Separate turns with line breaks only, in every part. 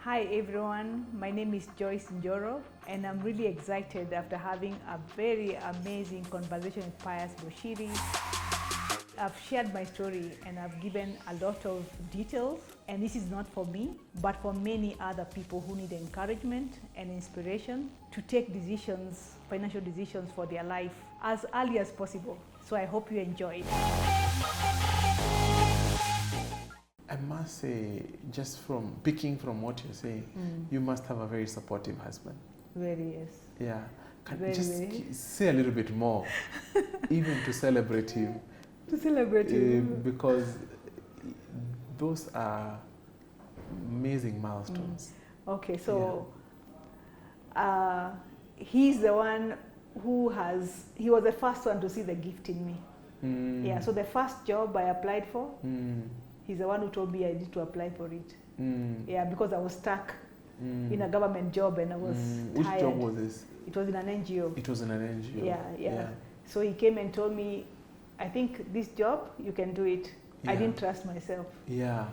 Hi everyone, my name is Joyce Njoro and I'm really excited after having a very amazing conversation with Pius Boshiri. I've shared my story and I've given a lot of details, and this is not for me but for many other people who need encouragement and inspiration to take decisions, financial decisions for their life as early as possible. So I hope you enjoy it.
I must say, just from picking from what you're saying, you must have a very supportive husband.
Very, yes.
Yeah. Can
Very,
you just
very.
say a little bit more, even to celebrate him?
To celebrate you.
Because those are amazing milestones.
Okay, so he's the one he was the first one to see the gift in me. Yeah, so the first job I applied for, he's the one who told me I need to apply for it. Yeah, because I was stuck in a government job and I was tired.
Which job was this?
It was in an NGO.
It was in an NGO.
Yeah. So he came and told me, I think this job, you can do it.
Yeah.
I didn't trust myself.
Yeah.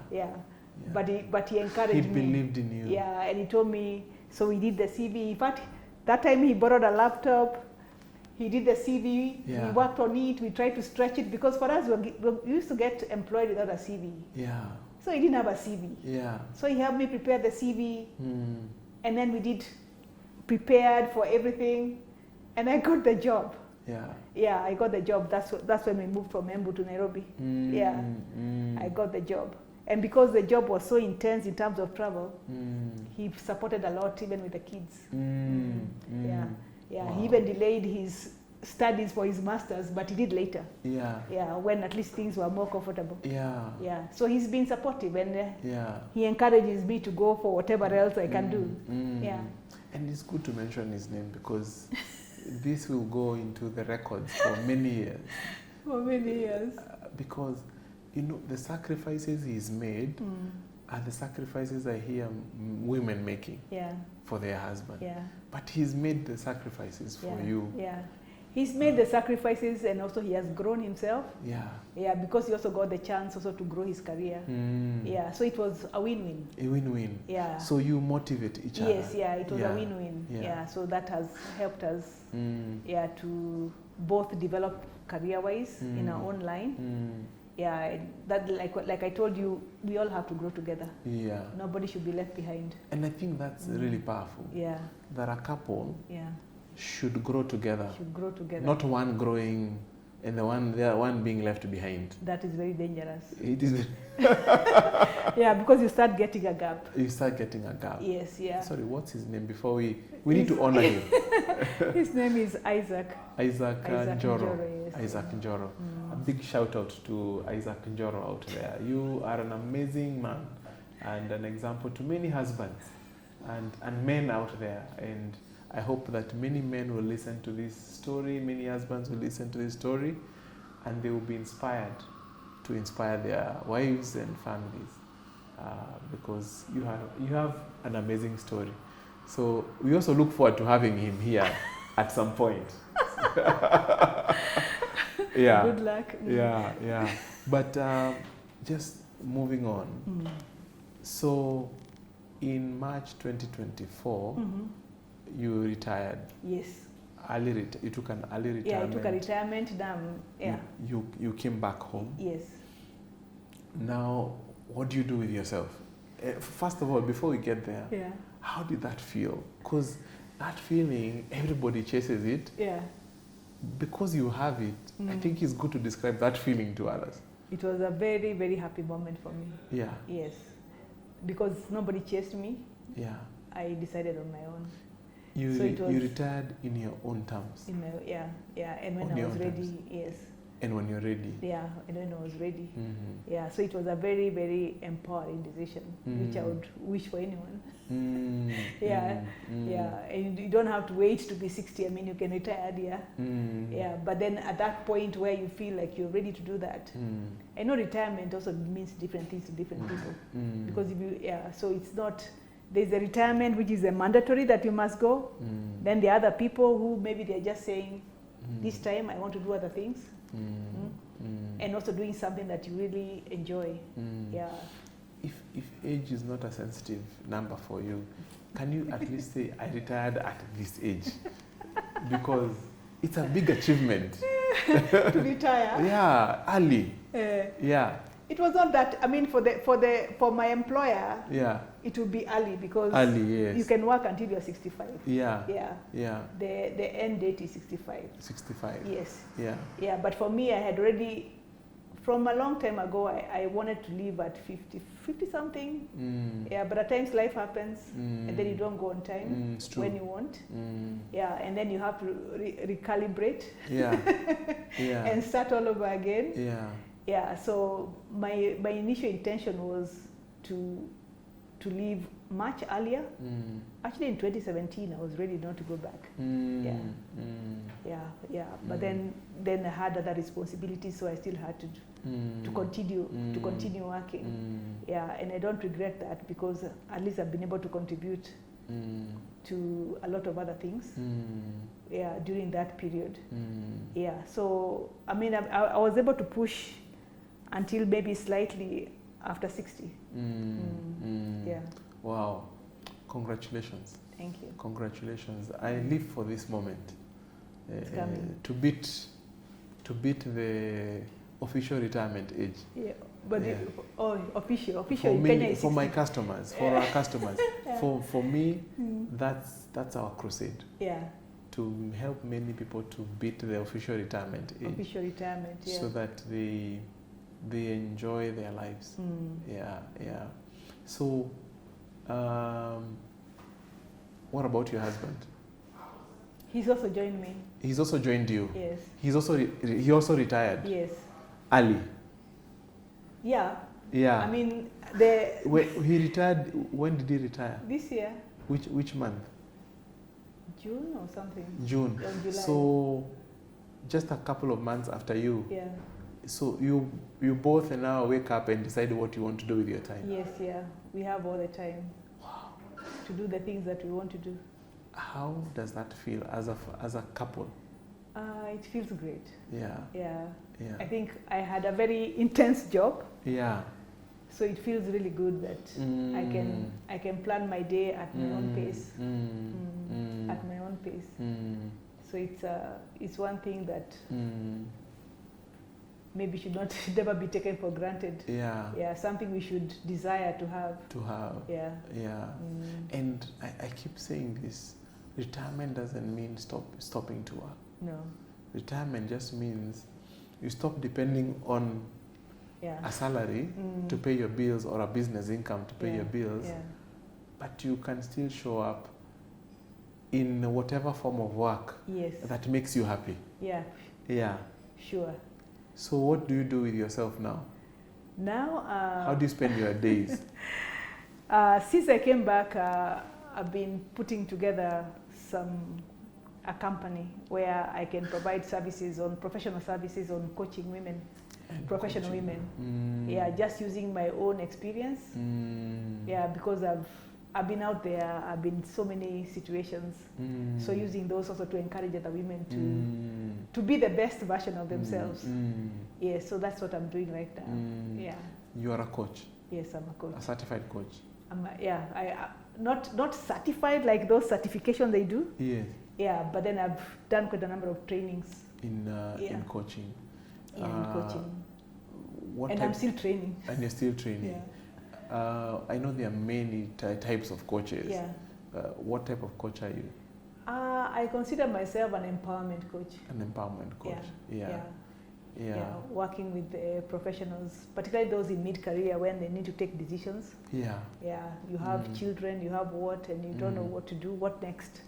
But he encouraged me.
He believed in you.
Yeah, and he told me, so we did the CV. In fact, that time he borrowed a laptop. He did the CV, we worked on it, we tried to stretch it, because for us, we used to get employed without a CV.
Yeah.
So he didn't have a CV.
Yeah.
So he helped me prepare the CV, and then prepared for everything, and I got the job. Yeah, I got the job. That's when we moved from Embu to Nairobi. I got the job. And because the job was so intense in terms of travel, he supported a lot, even with the kids. Yeah, wow. He even delayed his studies for his masters, but he did later. Yeah, when at least things were more comfortable. Yeah. So he's been supportive, and he encourages me to go for whatever else I can do. Yeah.
And it's good to mention his name because this will go into the records for many years.
For many years.
Because, you know, the sacrifices he's made are the sacrifices I hear women making for their husband. But he's made the sacrifices for you. He's made the sacrifices, and also he has grown himself. Because he also got the chance also to grow his career. So it was a win-win. A win-win. So you motivate each other. Yes, it was a win-win. So that has helped us to both develop career-wise in our own line. That like I told you, we all have to grow together. Nobody should be left behind. And I think that's really powerful. That a couple should grow together. Not one growing and the other one being left behind. That is very dangerous. It is. Because you start getting a gap. Yes, Sorry, what's his name before we need to honor him? His name is Isaac. Isaac Njoro. Yes. Isaac Njoro. A big shout out to Isaac Njoro out there. You are an amazing man and an example to many husbands and men out there. And I hope that many men will listen to this story, many husbands will listen to this story, and they will be inspired to inspire their wives and families because you have an amazing story. So we also look forward to having him here at some point. Good luck. But just moving on. So in March 2024, you retired. Yes. You took an early retirement. Yeah, I took a retirement. You came back home. Yes. Now, what do you do with yourself? First of all, before we get there, how did that feel? Because that feeling, everybody chases it. Because you have it, I think it's good to describe that feeling to others. It was a very, very happy moment for me. Yes. Because nobody chased me. I decided on my own. You retired in your own terms. And when I was ready, yes. And when you're ready. And when I was ready. So it was a very, very empowering decision, which I would wish for anyone. And you don't have to wait to be 60. I mean, you can retire but then at that point where you feel like you're ready to do that, I know retirement also means different things to different people. Because if you, so it's not. There's the retirement, which is a mandatory that you must go. Then the other people who maybe they're just saying, this time I want to do other things. And also doing something that you really enjoy. if age is not a sensitive number for you, can you at least say, I retired at this age? Because it's a big achievement.
To retire?
Yeah, early. Yeah.
It was not that, I mean, for my employer,
yeah,
it would be early because
yes.
you can work until you're 65.
Yeah.
Yeah.
Yeah.
The end date is 65.
65.
Yes.
Yeah.
Yeah, but for me, I had already, from a long time ago, I wanted to leave at 50 something. Yeah, but at times life happens and then you don't go on time when you want. Yeah, and then you have to recalibrate.
Yeah. Yeah.
And start all over again.
Yeah.
Yeah, so my initial intention was to leave much earlier. Actually, in 2017, I was ready not to go back. Yeah. But then I had other responsibilities, so I still had to continue working. Yeah, and I don't regret that because at least I've been able to contribute to a lot of other things. Yeah, during that period. Yeah, so I mean, I was able to push until maybe slightly after 60. Yeah.
Wow. Congratulations.
Thank you.
Congratulations. I live for this moment.
It's coming.
To beat the official retirement age.
Yeah. But official
for
in
me,
Kenya is 60.
for my customers, for our customers. For me, that's our crusade.
Yeah.
To help many people to beat the official retirement age.
Official retirement, yeah.
So that they enjoy their lives. Yeah. So, what about your husband?
He's also joined me.
He's also joined you.
Yes.
He also retired.
Yes.
Early.
Yeah.
Yeah.
I mean,
he retired. When did he retire?
This year.
Which month?
June or something.
June.
Or July.
So, just a couple of months after you.
Yeah.
So you both now wake up and decide what you want to do with your time.
Yes. Yeah. We have all the time. Wow. To do the things that we want to do.
How does that feel as a couple?
It feels great.
Yeah.
Yeah.
Yeah.
I think I had a very intense job.
Yeah.
So it feels really good that I can plan my day at my own pace. At my own pace. So it's one thing that maybe should never be taken for granted.
Yeah.
Yeah. Something we should desire to have. Yeah.
Yeah. And I keep saying this. Retirement doesn't mean stopping to work.
No.
Retirement just means you stop depending on a salary to pay your bills or a business income to pay your bills, but you can still show up in whatever form of work that makes you happy. Yeah. Yeah.
Sure.
So what do you do with yourself now?
Now,
how do you spend your days?
Since I came back, I've been putting together a company where I can provide professional services on coaching women, professional women. Yeah, just using my own experience. Yeah, because I've been out there, I've been in so many situations. So using those also to encourage other women to be the best version of themselves. Yeah, so that's what I'm doing right now. Yeah.
You are a coach?
Yes, I'm a coach.
A certified coach?
Not certified like those certifications they do.
Yes.
Yeah, but then I've done quite a number of trainings.
In coaching?
Yeah, in coaching.
And
I'm still training.
And you're still training? Yeah. I know there are many types of coaches.
Yeah.
What type of coach are you?
I consider myself an empowerment coach.
An empowerment coach? Yeah.
Working with professionals, particularly those in mid-career when they need to take decisions. Yeah. Yeah, you have children, you have what, and you don't know what to do, what next.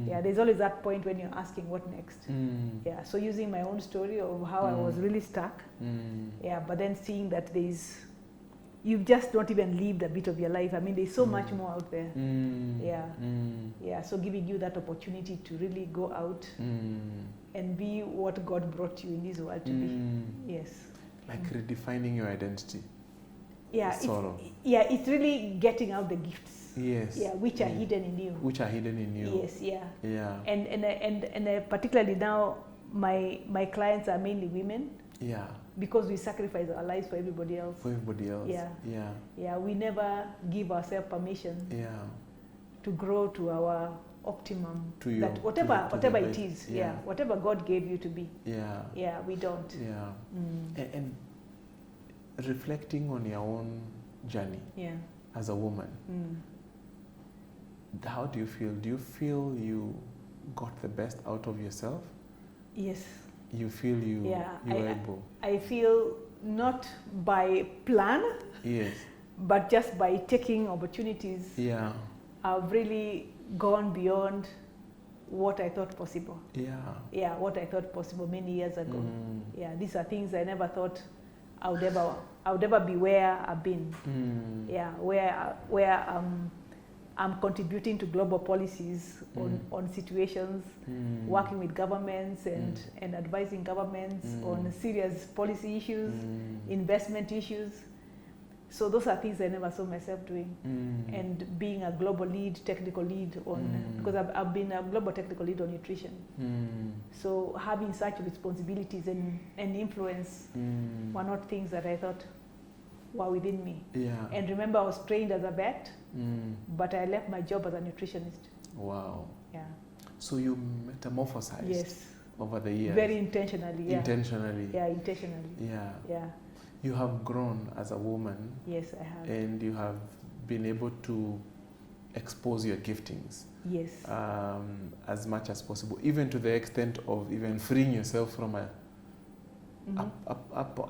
Yeah, there's always that point when you're asking what next. Yeah, so using my own story of how I was really stuck. Yeah, but then seeing that you've just not even lived a bit of your life. I mean, there's so much more out there. Yeah. Yeah, so giving you that opportunity to really go out and be what God brought you in this world to be. Yes.
Like redefining your identity.
Yeah, it's really getting out the gifts.
Yes.
Yeah, which are hidden in you.
Which are hidden in you.
Yes, yeah.
Yeah.
And particularly now, my clients are mainly women.
Yeah.
because we sacrifice our lives for everybody else.
For everybody else.
Yeah.
Yeah.
Yeah. We never give ourselves permission.
Yeah.
To grow to our optimum.
To your,
that whatever it is.
Yeah.
Yeah. Whatever God gave you to be.
Yeah.
Yeah. We don't.
Yeah. And reflecting on your own journey. Yeah. As a woman. How do you feel? Do you feel you got the best out of yourself?
Yes.
You feel you were able?
I feel not by plan.
Yes.
But just by taking opportunities.
Yeah.
I've really gone beyond what I thought possible. Yeah. Yeah, what I thought possible many years ago. Yeah, these are things I never thought I would ever be where I've been. Yeah, where I'm contributing to global policies on situations, working with governments and advising governments on serious policy issues, investment issues. So those are things I never saw myself doing. And being a global lead, technical lead on, because I've been a global technical lead on nutrition. So having such responsibilities and influence were not things that I thought were within me. Yeah. And remember, I was trained as a vet, but I left my job as a nutritionist. Wow. Yeah.
So you metamorphosized.
Yes.
Over the years.
Very intentionally. Yeah.
Intentionally.
Yeah, intentionally.
Yeah.
Yeah.
You have grown as a woman.
Yes, I have.
And you have been able to expose your giftings.
Yes.
As much as possible, even to the extent of even freeing yourself from a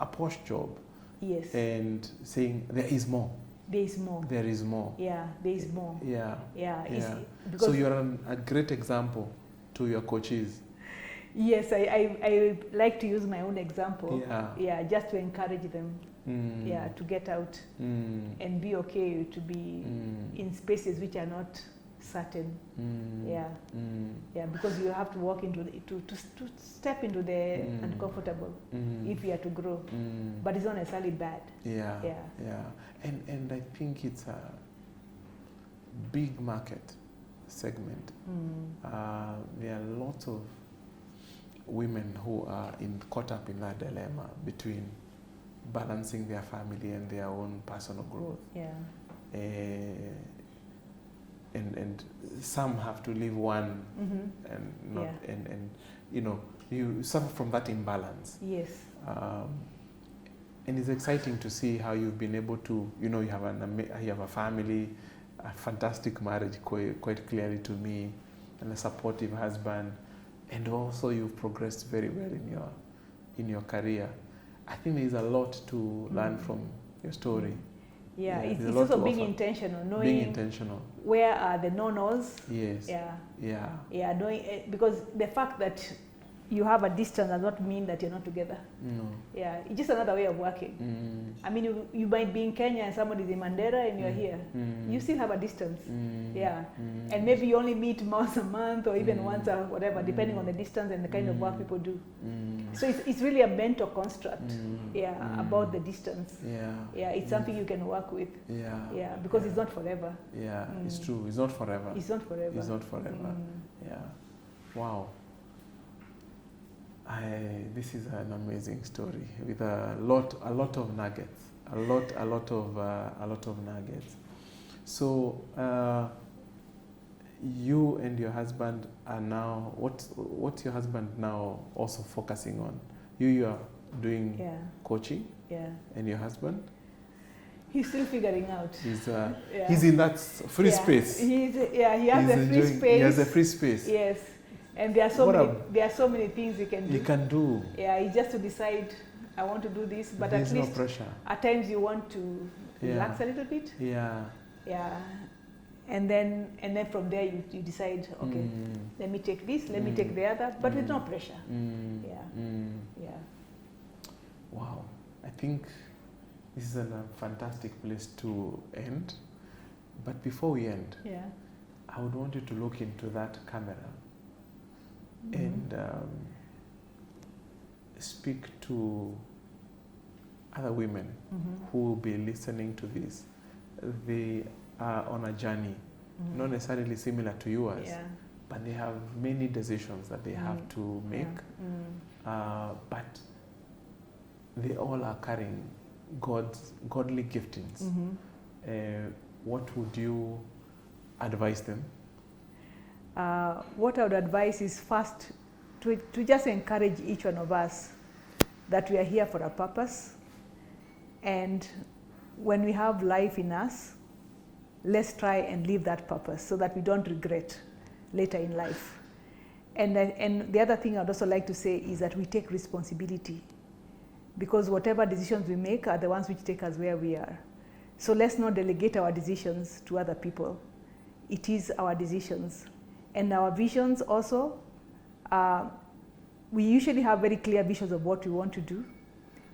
posh job. Yes. And saying there is more.
There is more.
There is more.
Yeah, there is more.
Yeah.
Yeah.
Yeah. So you're a great example to your coaches.
Yes, I like to use my own example.
Yeah.
Yeah, just to encourage them. Yeah, to get out and be okay to be in spaces which are not certain. Yeah. Yeah, because you have to walk into to step into the uncomfortable if you are to grow. But it's not necessarily bad.
Yeah. Yeah. Yeah. And I think it's a big market segment. There are lots of women who are caught up in that dilemma between balancing their family and their own personal growth. Yeah. And some have to leave one and not and you know you suffer from that imbalance. Yes. And it's exciting to see how you've been able to, you know, you have a family, a fantastic marriage quite clearly to me, and a supportive husband. And also you've progressed very well in your career. I think there's a lot to learn from your story.
Yeah, it's also being intentional, knowing where are the no-nos.
Yes.
Yeah.
Yeah.
Yeah, knowing, because the fact that you have a distance does not mean that you're not together. No. Yeah, it's just another way of working. I mean, you might be in Kenya and somebody's in Mandera and you're here. You still have a distance. Yeah. And maybe you only meet once a month or even once or whatever, depending on the distance and the kind of work people do. So it's really a mental construct, about the distance. Yeah. Yeah, it's something you can work with. Yeah. Yeah, because it's not forever.
Yeah, it's true. It's not forever.
It's not forever.
It's not forever. Yeah. Wow. This is an amazing story with a lot of nuggets, a lot of nuggets. So you and your husband are now, what's your husband now also focusing on? You are doing coaching, and your husband?
He's still figuring out.
He's in that free space.
He has a free space.
He has a free space.
Yes. And there are so many things you can do.
You can do.
Yeah, it's just to decide, I want to do this, but
there's
at least
no pressure.
At times you want to relax a little bit. Yeah. Yeah. And then from there you decide, okay, let me take this, let me take the other, but with no pressure. Yeah. Yeah.
Wow. I think this is a fantastic place to end. But before we end, I would want you to look into that camera and speak to other women who will be listening to this. They are on a journey, not necessarily similar to yours, but they have many decisions that they have to make. But they all are carrying godly giftings. What would you advise them?
What I would advise is first to just encourage each one of us that we are here for a purpose, and when we have life in us, let's try and live that purpose so that we don't regret later in life. And the other thing I'd also like to say is that we take responsibility, because whatever decisions we make are the ones which take us where we are. So let's not delegate our decisions to other people. It is our decisions. And our visions also, we usually have very clear visions of what we want to do,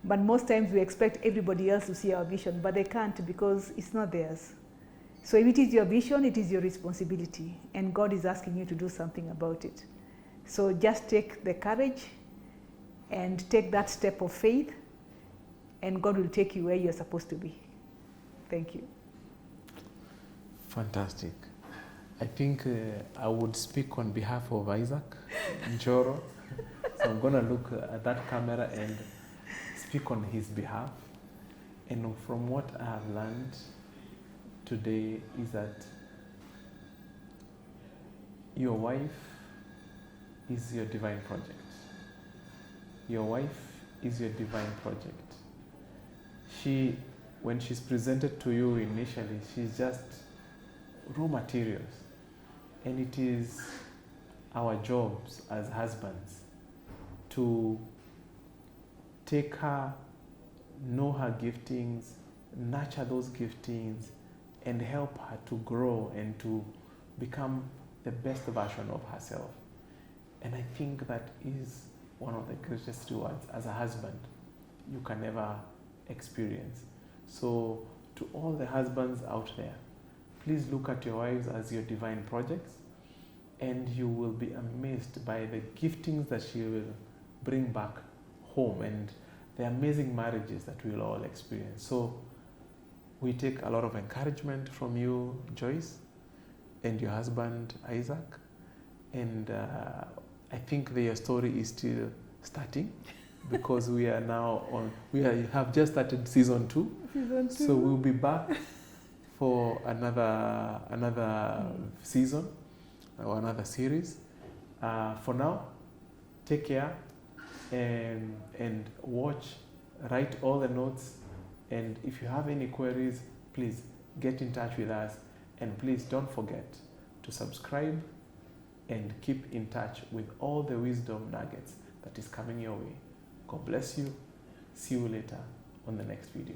but most times we expect everybody else to see our vision, but they can't because it's not theirs. So if it is your vision, it is your responsibility, and God is asking you to do something about it. So just take the courage and take that step of faith, and God will take you where you're supposed to be. Thank you.
Fantastic. I think I would speak on behalf of Isaac Njoro. So I'm going to look at that camera and speak on his behalf. And from what I have learned today is that your wife is your divine project. Your wife is your divine project. When she's presented to you initially, she's just raw materials. And it is our jobs as husbands to take her, know her giftings, nurture those giftings, and help her to grow and to become the best version of herself. And I think that is one of the greatest rewards as a husband you can ever experience. So to all the husbands out there, please look at your wives as your divine projects, and you will be amazed by the giftings that she will bring back home and the amazing marriages that we'll all experience. So we take a lot of encouragement from you, Joyce, and your husband, Isaac. And I think their story is still starting because we are now have just started season 2.
Season 2.
So we'll be back for another season or another series. For now, take care and watch, write all the notes, and if you have any queries, please get in touch with us, and please don't forget to subscribe and keep in touch with all the wisdom nuggets that is coming your way. God bless you. See you later on the next video.